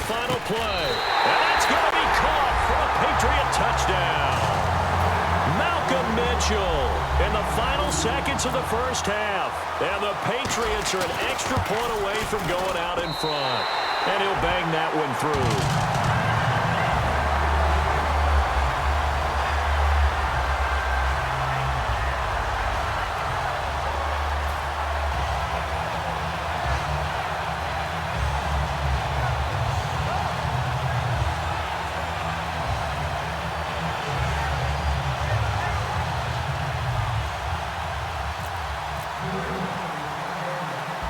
final play. And that's going to be caught for a Patriot touchdown. Malcolm Mitchell in the final seconds of the first half. And the Patriots are an extra point away from going out in front. And he'll bang that one through.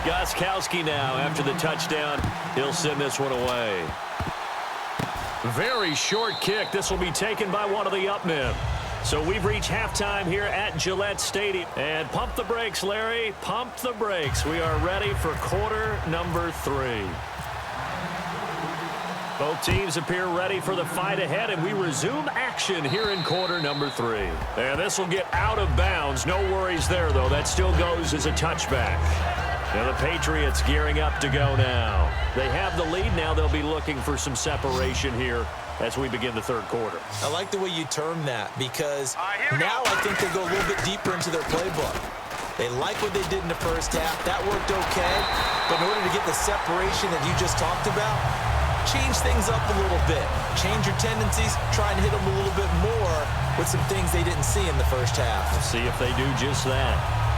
Gostkowski now after the touchdown. He'll send this one away. Very short kick. This will be taken by one of the up men. So we've reached halftime here at Gillette Stadium. And pump the brakes, Larry. Pump the brakes. We are ready for quarter number 3. Both teams appear ready for the fight ahead, and we resume action here in quarter number 3. And this will get out of bounds. No worries there, though. That still goes as a touchback. Now the Patriots gearing up to go now. They have the lead now. They'll be looking for some separation here as we begin the third quarter. I like the way you term that because now I think they go a little bit deeper into their playbook. They like what they did in the first half. That worked okay. But in order to get the separation that you just talked about, change things up a little bit. Change your tendencies. Try and hit them a little bit more with some things they didn't see in the first half. We'll see if they do just that.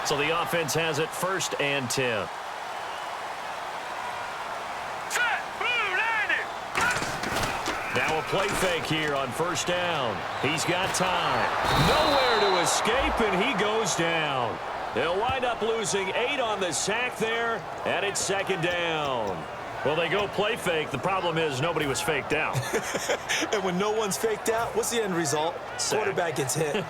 So the offense has it 1st and 10. Now a play fake here on 1st down. He's got time. Nowhere to escape, and he goes down. They'll wind up losing 8 on the sack there, and it's 2nd down. Well, they go play fake. The problem is nobody was faked out. And when no one's faked out, what's the end result? Sack. Quarterback gets hit.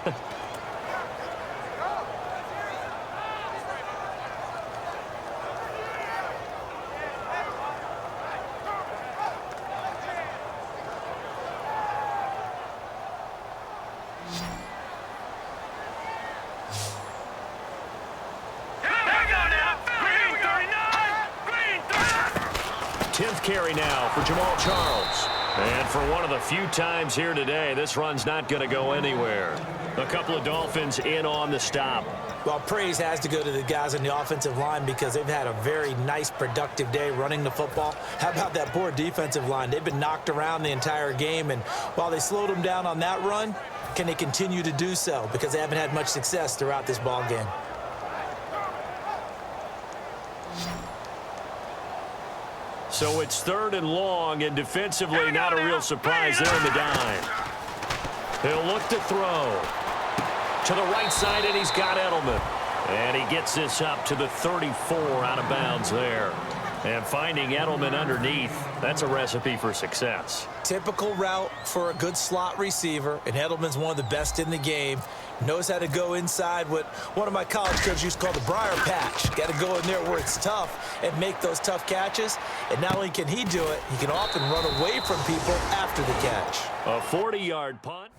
Carry now for Jamal Charles. And for one of the few times here today, this run's not going to go anywhere. A couple of Dolphins in on the stop. Well, praise has to go to the guys on the offensive line because they've had a very nice, productive day running the football. How about that poor defensive line? They've been knocked around the entire game, and while they slowed them down on that run, can they continue to do so? Because they haven't had much success throughout this ball game. So it's 3rd and long, and defensively not a real surprise there in the dime. He'll look to throw. To the right side, and he's got Edelman. And he gets this up to the 34 out of bounds there. And finding Edelman underneath, that's a recipe for success. Typical route for a good slot receiver, and Edelman's one of the best in the game. Knows how to go inside what one of my college coaches used to call the briar patch. Got to go in there where it's tough and make those tough catches. And not only can he do it, he can often run away from people after the catch. A 40-yard punt.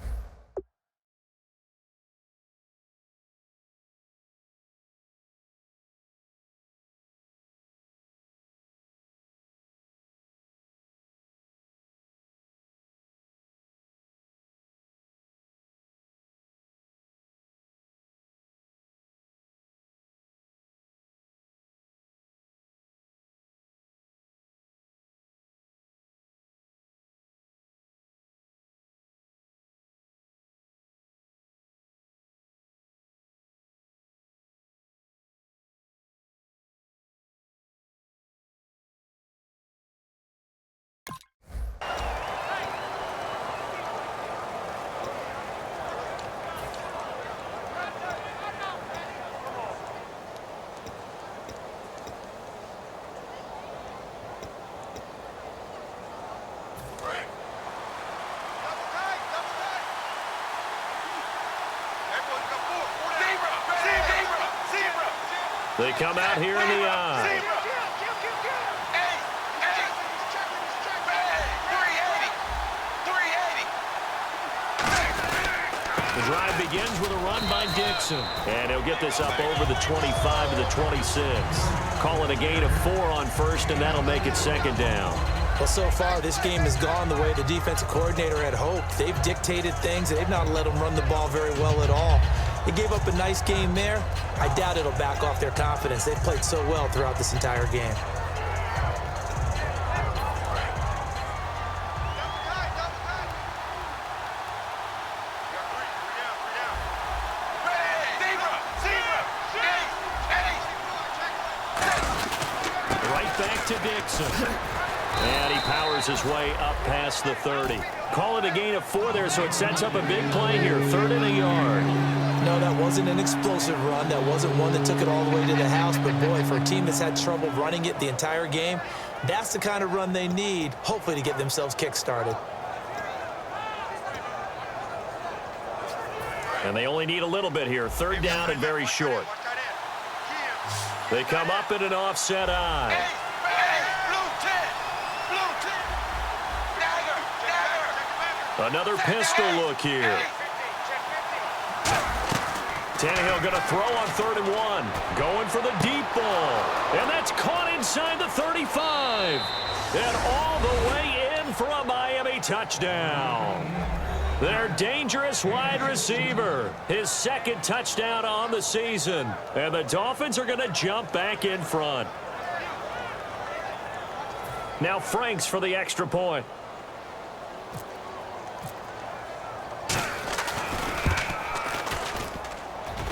They come out here in the eye. The drive begins with a run by Dixon. And he'll get this up over the 25 to the 26. Call it a gain of 4 on first, and that'll make it second down. Well, so far, this game has gone the way the defensive coordinator had hoped. They've dictated things. They've not let them run the ball very well at all. They gave up a nice game there. I doubt it'll back off their confidence. They've played so well throughout this entire game. To Dixon. And he powers his way up past the 30. Call it a gain of 4 there, so it sets up a big play here. 3rd and a yard. No, that wasn't an explosive run. That wasn't one that took it all the way to the house. But, boy, for a team that's had trouble running it the entire game, that's the kind of run they need, hopefully, to get themselves kick-started. And they only need a little bit here. 3rd down and very short. They come up in an offset eye. Another pistol look here. Tannehill going to throw on 3rd and 1. Going for the deep ball. And that's caught inside the 35. And all the way in for a Miami touchdown. Their dangerous wide receiver. His 2nd touchdown on the season. And the Dolphins are going to jump back in front. Now Franks for the extra point.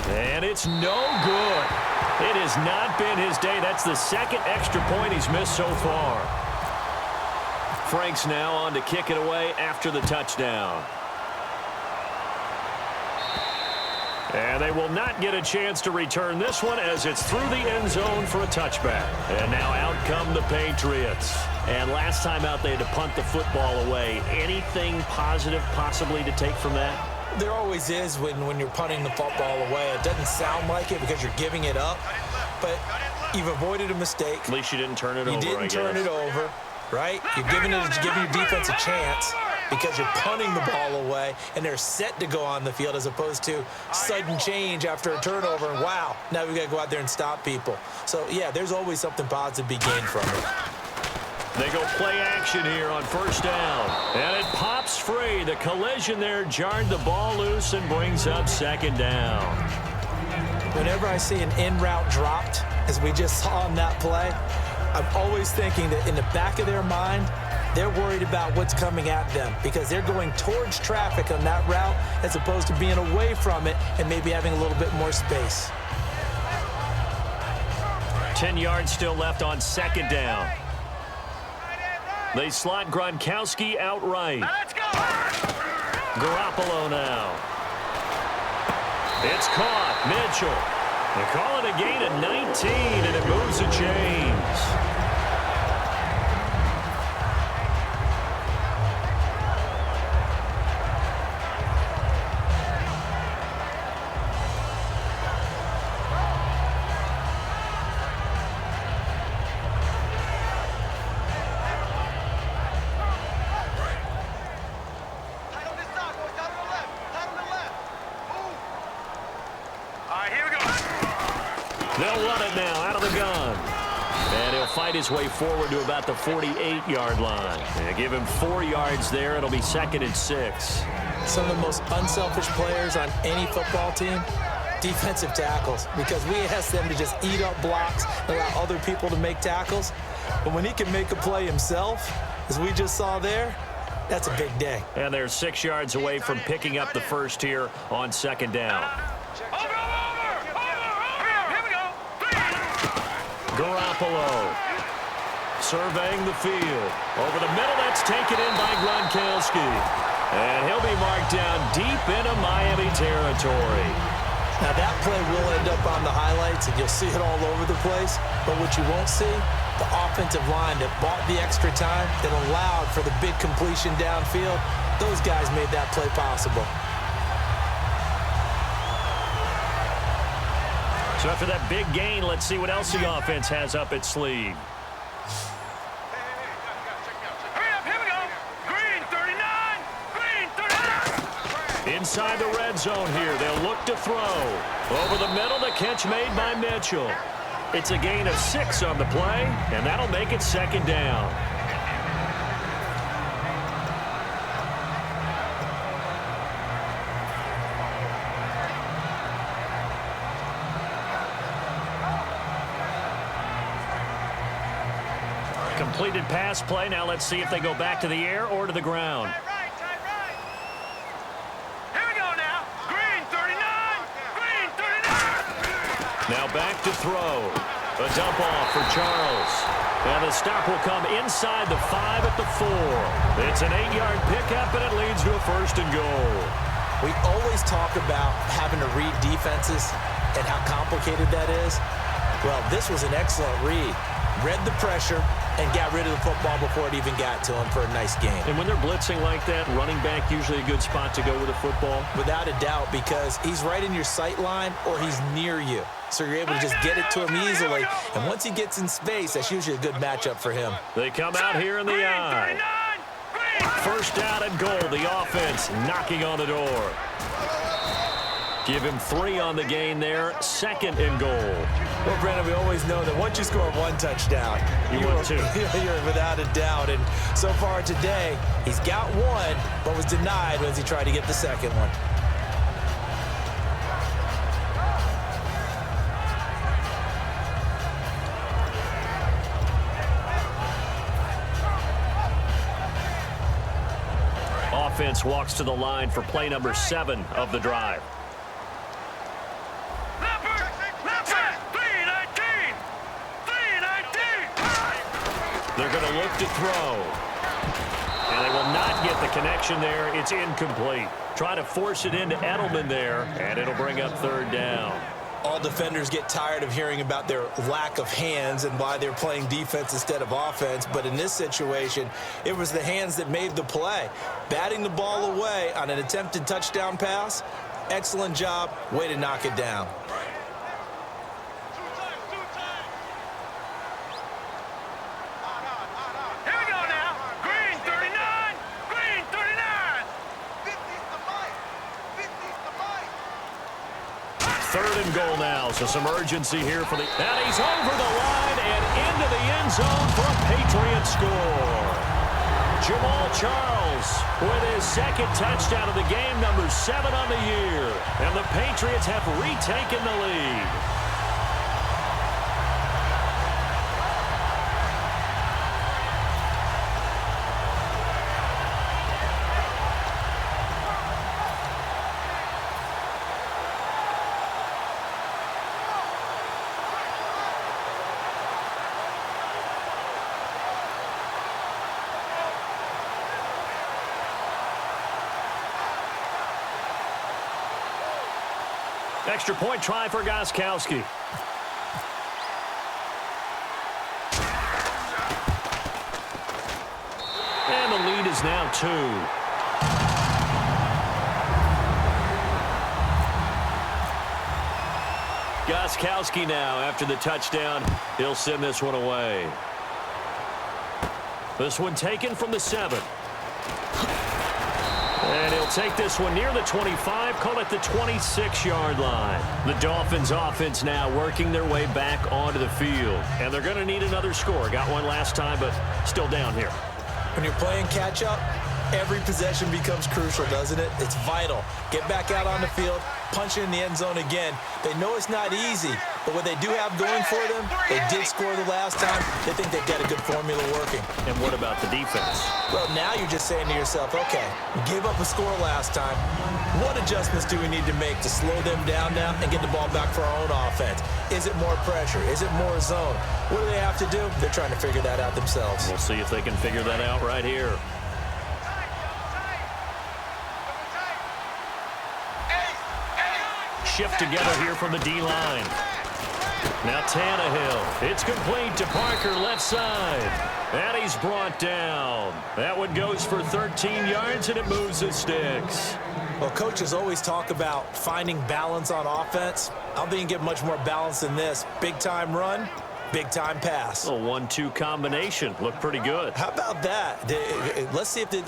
And it's no good. It has not been his day. That's the 2nd extra point he's missed so far. Franks now on to kick it away after the touchdown. And they will not get a chance to return this one as it's through the end zone for a touchback. And now out come the Patriots. And last time out they had to punt the football away. Anything positive possibly to take from that? There always is when you're punting the football away. It doesn't sound like it because you're giving it up, but you've avoided a mistake. At least you didn't turn it over, I guess. You didn't turn it over, right? You're giving your defense a chance because you're punting the ball away, and they're set to go on the field as opposed to sudden change after a turnover, and wow, now we've got to go out there and stop people. So, yeah, there's always something positive to be gained from it. They go play action here on 1st down. And it pops free. The collision there jarred the ball loose and brings up 2nd down. Whenever I see an in route dropped, as we just saw on that play, I'm always thinking that in the back of their mind, they're worried about what's coming at them because they're going towards traffic on that route as opposed to being away from it and maybe having a little bit more space. 10 yards still left on 2nd down. They slot Gronkowski outright. Let's go! Garoppolo now. It's caught. Mitchell. They call it a gain of 19, and it moves the chains. They'll run it now out of the gun. And he'll fight his way forward to about the 48-yard line. And give him 4 yards there. It'll be 2nd and 6. Some of the most unselfish players on any football team, defensive tackles, because we ask them to just eat up blocks and allow other people to make tackles. But when he can make a play himself, as we just saw there, that's a big day. And they're 6 yards away from picking up the first here on 2nd down. Garoppolo surveying the field. Over the middle, that's taken in by Gronkowski. And he'll be marked down deep into Miami territory. Now that play will end up on the highlights, and you'll see it all over the place. But what you won't see, the offensive line that bought the extra time, that allowed for the big completion downfield, those guys made that play possible. So after that big gain, let's see what else the offense has up its sleeve. Hurry up, here we go. Green 39, green 39. inside the red zone here. They'll look to throw. Over the middle, the catch made by Mitchell. It's a gain of 6 on the play, and that'll make it second down. Completed pass play. Now let's see if they go back to the air or to the ground. Here we go now. Green 39. Green 39. Now back to throw. A dump off for Charles. And the stop will come inside the 5 at the 4. It's an 8-yard pickup, and it leads to a 1st and goal. We always talk about having to read defenses and how complicated that is. Well, this was an excellent read. Read the pressure and got rid of the football before it even got to him for a nice game. And when they're blitzing like that, running back usually a good spot to go with the football? Without a doubt, because he's right in your sight line or he's near you. So you're able to just get it to him easily. And once he gets in space, that's usually a good matchup for him. They come out here in the eye. 1st down and goal. The offense knocking on the door. Give him 3 on the gain there. 2nd and goal. Well, Brandon, we always know that once you score 1 touchdown, you want 2. You're without a doubt. And so far today, he's got 1, but was denied as he tried to get the 2nd one. Offense walks to the line for play number 7 of the drive. They're going to look to throw. And they will not get the connection there. It's incomplete. Try to force it into Edelman there, and it'll bring up 3rd down. All defenders get tired of hearing about their lack of hands and why they're playing defense instead of offense. But in this situation, it was the hands that made the play. Batting the ball away on an attempted touchdown pass, excellent job. Way to knock it down. Third and goal now, so some urgency here for the... And he's over the line and into the end zone for a Patriot score. Jamal Charles with his 2nd touchdown of the game, number 7 on the year. And the Patriots have retaken the lead. Extra point try for Gostkowski. And the lead is now 2. Gostkowski now after the touchdown. He'll send this one away. This one taken from the 7. And he'll take this one near the 25, call it the 26-yard line. The Dolphins offense now working their way back onto the field. And they're going to need another score. Got one last time, but still down here. When you're playing catch-up, every possession becomes crucial, doesn't it? It's vital. Get back out on the field, punch it in the end zone again. They know it's not easy, but what they do have going for them, they did score the last time. They think they've got a good formula working. And what about the defense? Well, now you're just saying to yourself, okay, we gave up a score last time. What adjustments do we need to make to slow them down now and get the ball back for our own offense? Is it more pressure? Is it more zone? What do they have to do? They're trying to figure that out themselves. We'll see if they can figure that out right here. Shift together here from the D-line. Now Tannehill. It's complete to Parker, left side. And he's brought down. That one goes for 13 yards, and it moves the sticks. Well, coaches always talk about finding balance on offense. I don't think you can get much more balance than this. Big-time run, big-time pass. A 1-2 combination. Looked pretty good. How about that? Let's see if they...